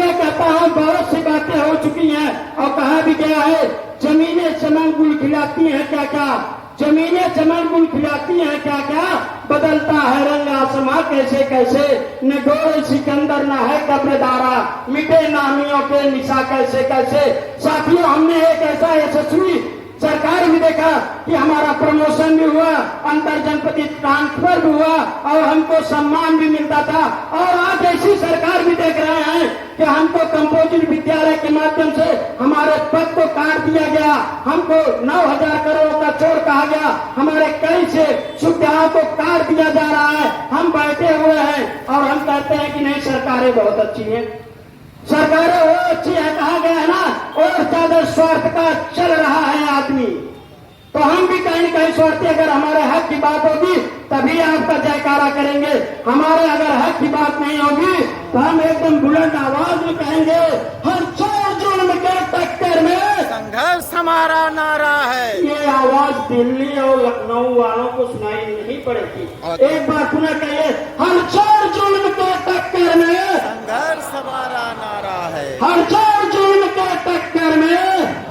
ये कहता हूँ बहुत सी बातें हो चुकी हैं और कहा भी गया है जमीनें चमन गुल खिलाती हैं क्या क्या, जमीनें चमन गुल खिलाती हैं क्या क्या, बदलता है रंग आसमां कैसे कैसे, न गोल सिकंदर न है कब्रदारा, मिटे नामियों के निशा कैसे कैसे। साथियों, हमने एक ऐसा यशस्वी सरकार भी देखा कि हमारा प्रमोशन भी हुआ, अंतर जनपदी ट्रांसफर भी हुआ और हमको सम्मान भी मिलता था। और आज ऐसी सरकार भी देख रहे हैं कि हमको कंपोजिट विद्यालय के माध्यम से हमारे पद को काट दिया गया, हमको 9,000 करोड़ का चोर कहा गया, हमारे कई से सुविधाओं को काट दिया जा रहा है। हम बैठे हुए हैं और हम कहते हैं कि नहीं सरकारें बहुत अच्छी हैं, सरकारें वो अच्छी है कहा गया है ना, और ज्यादा स्वार्थ का चल रहा है आदमी। तो हम भी कहीं न कहीं स्वार्थी, अगर हमारे हक की बात होगी तभी आपका जयकारा करेंगे, हमारे अगर हक की बात नहीं होगी तो हम एकदम बुलंद आवाज में कहेंगे हर चोर जुल्म के टक्कर में संघर्ष हमारा नारा है। ये आवाज दिल्ली और लखनऊ वालों को सुनाई नहीं पड़ेगी। एक बार पुनः कहिए, हर चोर जुल्म के टक्कर में संघर्ष हमारा नारा है। हर चोर जुल्म के टक्कर में।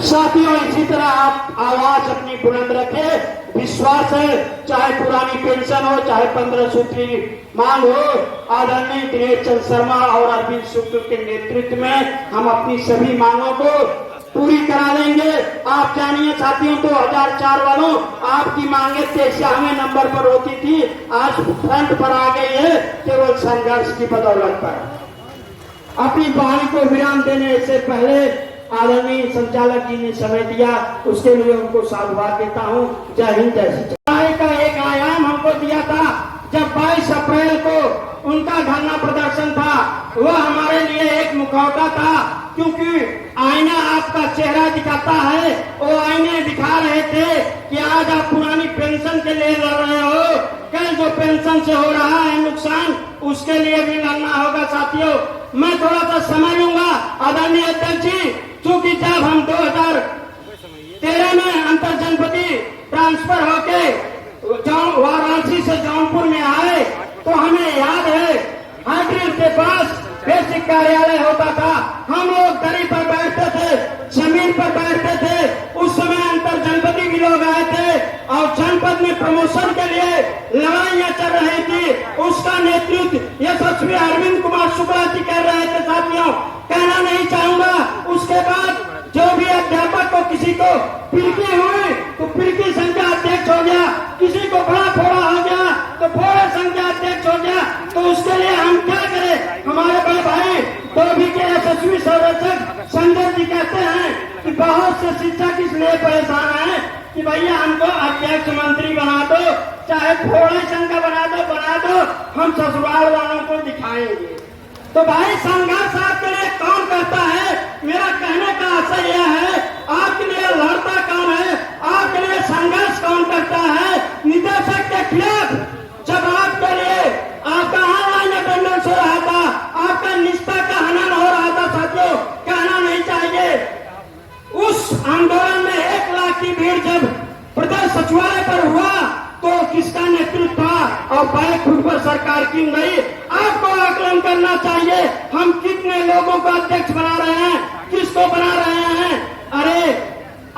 साथियों, इसी तरह आप आवाज अपनी बुलंद रखें। विश्वास है, चाहे पुरानी पेंशन हो, चाहे 15 सूत्री मांग हो, आदरणीय दिनेश चंद्र शर्मा और अरविंद शुक्ल के नेतृत्व में हम अपनी सभी मांगों को पूरी करा देंगे। आप जानिए साथियों, 2004 वालों आपकी मांगे 93वें नंबर पर होती थी, आज फ्रंट पर आ गई है केवल संघर्ष की बदौलत पर। अपनी वाणी को विराम देने से पहले आदरणीय संचालक जी ने समय दिया, उसके लिए उनको साधुवाद देता हूँ। जय हिंद, जय श्री राम। का एक आयाम हमको दिया था जब 22 अप्रैल को उनका धरना प्रदर्शन था, वह हमारे लिए एक मुखौटा था, क्योंकि आईना आपका चेहरा दिखाता है। वो आईने दिखा रहे थे कि आज आप पुरानी पेंशन के लिए लड़ रहे हो, कल जो पेंशन से हो रहा है नुकसान उसके लिए भी लड़ना होगा। साथियों, मैं थोड़ा सा समय लूंगा। आदरणीय अध्यक्ष जी, क्योंकि जब हम 2013 में अंतर जनपदी ट्रांसफर होके वाराणसी से जौनपुर में आए तो हमें याद है हाइड्रिल के पास बेसिक कार्यालय होता था, हम लोग दरी पर बैठते थे, जमीन पर बैठते थे। उस समय अंतर जनपदी भी लोग आए थे और जनपद में प्रमोशन के लिए लड़ाइयां चल रही थी, उसका नेतृत्व यशस्वी अरविंद कुमार शुक्ला जी कर रहे थे। साथियों, कहना नहीं चाहूंगा, उसके बाद जो भी अध्यापक को किसी को फिरकी हुई तो फिरकी संख्या अध्यक्ष हो गया, किसी को बड़ा फोड़ा हो गया तो फोड़े संख्या अध्यक्ष हो गया। तो उसके लिए हम क्या करें? हमारे बड़े भाई टोभी के यशस्वी संरक्षक संजय जी कहते हैं कि बहुत से शिक्षक इसलिए परेशान हैं कि भैया हमको अध्यक्ष मंत्री बना दो, चाहे फोड़े संख्या बना दो, हम ससुराल वालों को दिखाएंगे। तो भाई, संघर्ष आपके लिए कौन करता है? मेरा कहने का आशय यह है, आपके लिए लड़ता कौन है, आपके लिए संघर्ष कौन करता है? निदेशक के खिलाफ जब आपके लिए आपका ऑनलाइन अटेंडेंस हो रहा था, आपका निष्ठा का हनन हो रहा था, साथियों, कहना नहीं चाहिए। उस आंदोलन में 1 लाख की भीड़ जब प्रदेश सचिवालय पर हुआ तो किसका नेतृत्व था और बैक फुट पर सरकार क्यों गई? आपको आकलन करना चाहिए। हम कितने लोगों को अध्यक्ष बना रहे हैं, किसको बना रहे हैं? अरे,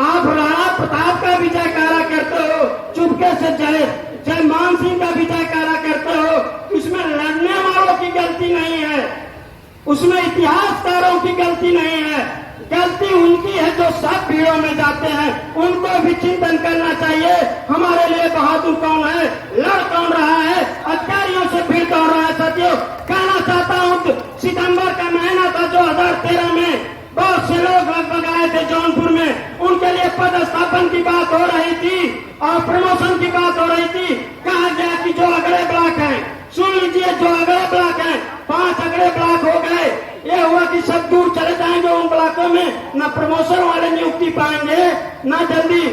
आप राणा प्रताप का भी जयकारा करते हो, चुपके से जय मान सिंह का भी जयकारा करते हो। इसमें लड़ने वालों की गलती नहीं है, उसमें इतिहासकारों की गलती नहीं है, गलती उनकी है जो सब भीड़ों में जाते हैं। उनको भी चिंतन करना चाहिए, हमारे लिए बहादुर कौन है, लड़ कौन रहा है, अधिकारियों से भीड़ कौन रहा है। साथियों, कहना चाहता हूँ, सितंबर का महीना था 2013 में, बहुत से लोग लगभग आए थे जौनपुर में, उनके लिए पदस्थापन की बात हो रही थी और प्रमोशन की बात हो रही थी। कहा गया कि जो अगले ब्लॉक हैं, सुन लीजिए, जो अगले ब्लॉक हैं, 5 अगले ब्लॉक हो गए। ये हुआ कि सब दूर चले जाएंगे उन ब्लॉकों में, न प्रमोशन वाले नियुक्ति पाएंगे, न जल्दी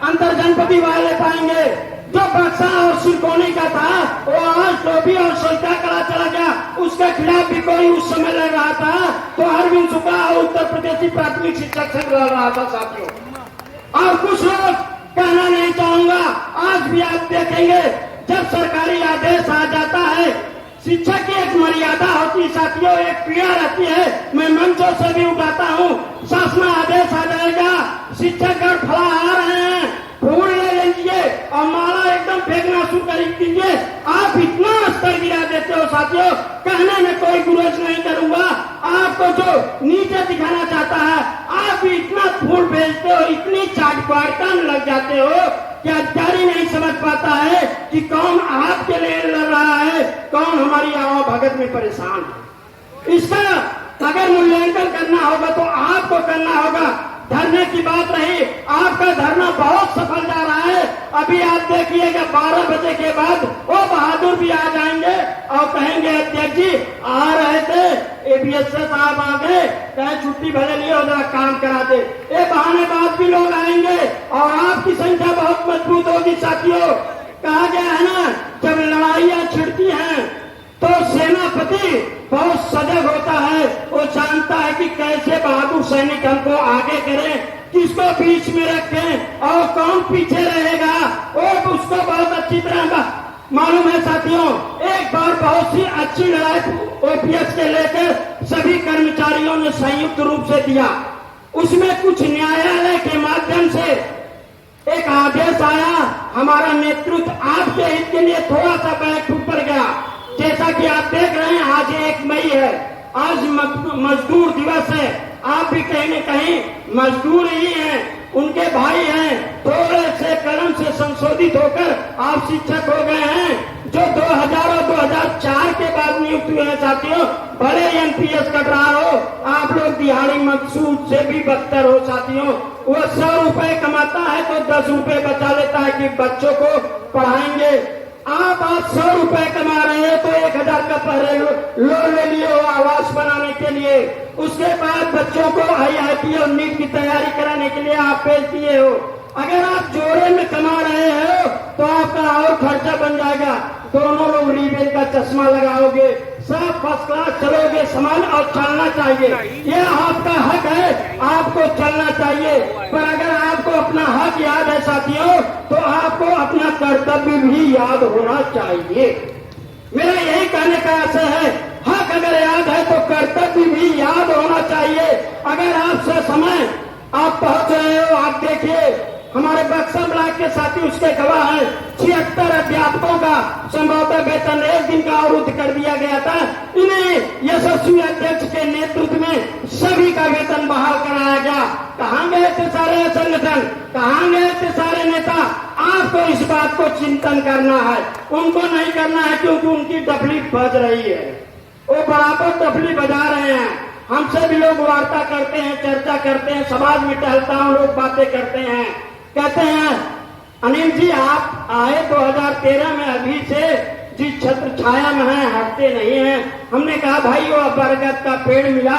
अंतर जनपदी वाले पाएंगे। जो बक्सा और सिरकोनी का था वो आज टोपी और सोलता कला चला गया, उसके खिलाफ भी कोई उस समय लड़ रहा था तो अरविंद शुक्ला और उत्तर प्रदेशी प्राथमिक शिक्षक संघ लड़ रहा था। साथियों, और कुछ लोग, कहना नहीं चाहूंगा, आज भी आप देखेंगे जब सरकारी आदेश आ जाता है शिक्षक की एक मर्यादा होती है साथियों, एक पीड़ा रहती है। मैं मंचों से भी उठाता हूँ, शासन आदेश आ जाएगा, शिक्षकगण फला आ रहे हैं, फूल ले लीजिए और माला एकदम फेंकना शुरू कर दीजिए। आप इतना स्तर गिरा देते हो साथियों, कहने में कोई गुरेज नहीं करूंगा। आपको जो नीचे दिखाना चाहता है, आप इतना फूल भेजते हो, इतनी चाटपाटन लग जाते हो कि अधिकारी नहीं समझ पाता है कि कौन आपके लिए लड़ रहा है, कौन हमारी आवभगत में परेशान है। इसका अगर मूल्यांकन करना होगा तो आपको करना होगा। धरने की बात रही, आपका धरना बहुत सफल जा रहा है। अभी आप देखिएगा 12 बजे के बाद वो बहादुर भी आ जाएंगे और कहेंगे अध्यक्ष जी आ रहे थे, एपीएसए साहब आ गए, कहे छुट्टी भले लिए और जरा काम करा दे। ये बहाने बाद भी लोग आएंगे और आपकी संख्या बहुत मजबूत होगी साथियों। कहा गया है ना, जब लड़ाइयां छिड़ती हैं तो सेनापति बहुत सजग होता है, वो जानता है कि कैसे बहादुर सैनिक हमको आगे करें, किसको बीच में रखें और कौन पीछे रहेगा, वो उसको बहुत अच्छी तरह मालूम है साथियों। एक बार बहुत सी अच्छी लड़ाई ओपीएस के लेकर सभी कर्मचारियों ने संयुक्त रूप से दिया। उसमें कुछ न्यायालय के माध्यम से एक आदेश आया, हमारा नेतृत्व आपके हित के लिए थोड़ा सा बैकफुट पर गया। जैसा कि आप देख रहे हैं, आज 1 मई है, आज मजदूर दिवस है। आप भी कहीं न कहीं मजदूर ही हैं, उनके भाई हैं। थोड़े से कलम से संशोधित होकर आप शिक्षक हो गए हैं, जो 2000 और 2004 के बाद नियुक्त हुए हैं साथियों। भले एनपीएस कट रहा हो, आप लोग दिहाड़ी मकसूद से भी बदतर हो साथियों। वो 100 रुपए कमाता है तो 10 रुपए बचा लेता है कि बच्चों को पढ़ाएंगे। आप 100 रुपए कमा रहे हैं तो 1000 का पहले लोन ले लिए हो आवास बनाने के लिए, उसके बाद बच्चों को आईआईटी और नीट की तैयारी कराने के लिए आप भेज दिए हो। अगर आप जोड़े में कमा रहे हो तो आपका और खर्चा बन जाएगा। दोनों लोग रिबेल का चश्मा लगाओगे, सब फर्स्ट क्लास चलोगे, समान और चलना चाहिए। ये आपका हक है, आपको चलना चाहिए। पर अगर आपको अपना हक याद है साथियों, तो आपको अपना कर्तव्य भी याद होना चाहिए। मेरा यही कहने का आशय है, हक अगर याद है तो कर्तव्य भी याद होना चाहिए। अगर आपसे समय आप पहुंच रहे हो, आप देखिए हमारे बक्सर ब्लॉक के साथी उसके गवाह है, 76 अध्यापकों का संभवतः वेतन 1 दिन का अवरुद्ध कर दिया गया था। इन्हें यशस्वी अध्यक्ष के नेतृत्व में सभी का वेतन बहाल कराया गया। कहाँ गए थे सारे संगठन, कहाँ गए थे सारे नेता? आपको इस बात को चिंतन करना है, उनको नहीं करना है, क्योंकि उनकी डफली बज रही है, वो बराबर डफली बजा रहे हैं। हमसे भी लोग वार्ता करते हैं, चर्चा करते हैं, समाज में टहलता हूं, लोग बातें करते हैं, कहते हैं अनिल जी आप आए 2013 में, अभी से जिस छत्र छाया में है हटते नहीं हैं। हमने कहा भाई वो बरगद का पेड़ मिला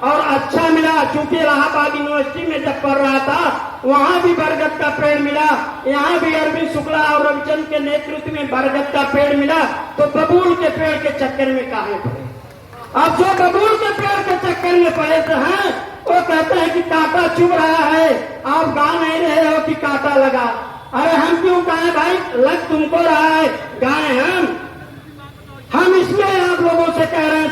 और अच्छा मिला, चूंकि इलाहाबाद यूनिवर्सिटी में जब पढ़ रहा था वहां भी बरगद का पेड़ मिला, यहाँ भी अरविंद शुक्ला और रविचंद्र के नेतृत्व में बरगद का पेड़ मिला, तो बबूल के पेड़ के चक्कर में काहे पड़े? अब जो बबूल के पेड़ के चक्कर में पड़े हैं वो कहते हैं कि कांटा चुभ रहा है, आप गा नहीं रहे हो कि कांटा लगा। अरे हम क्यों गाए भाई, लग तुमको रहा है, गाए हम इसलिए आप लोगों से कह रहे हैं।